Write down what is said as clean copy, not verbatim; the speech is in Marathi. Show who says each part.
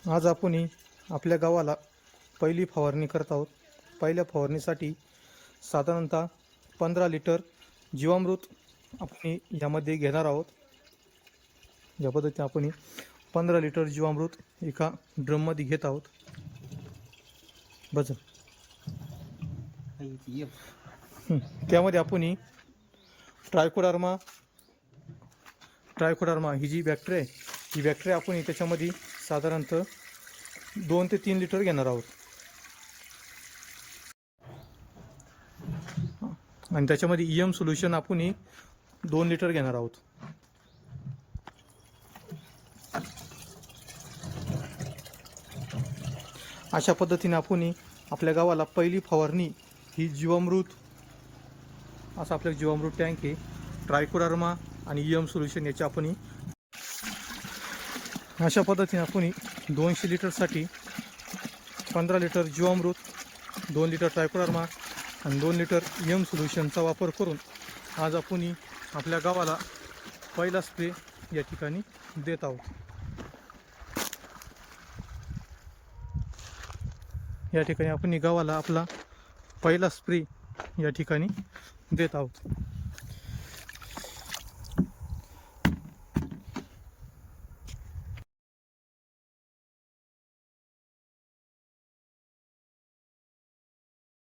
Speaker 1: आज आपण आपल्या गावाला पहिली फवारणी करत आहोत। पहिल्या फवारणीसाठी साधारणतः 15 लिटर जीवामृत आपण यामध्ये घेणार आहोत। या पद्धतीने आपण 15 लिटर जीवामृत एका ड्रममध्ये घेत आहोत। बस त्यामध्ये आपण ट्रायकोडर्मा ही जी बॅक्टेरिया आहे, ही बॅक्टेरिया आपण त्याच्यामध्ये साधारणतः 2 ते 3 लिटर घेणार आहोत आणि त्याच्यामध्ये ईएम सोल्यूशन आपण 2 लिटर घेणार आहोत। अशा पद्धतीने आपण आपल्या गावाला पहिली फवारणी ही जीवामृत असा आपल्या जीवामृत टँक आहे, ट्रायकोडर्मा आणि ईएम सोल्यूशन याचे आपण अशा पद्धतीने आपण 200 लिटरसाठी 15 लिटर जीवामृत, 2 लिटर ट्रायकोडर्मा आणि 2 लिटर ईएम सोल्यूशनचा वापर करून आज आपण आपल्या गावाला पहिला स्प्रे या ठिकाणी देत आहोत। या ठिकाणी आपण गावाला आपला पहिला स्प्रे या ठिकाणी देत आहोत।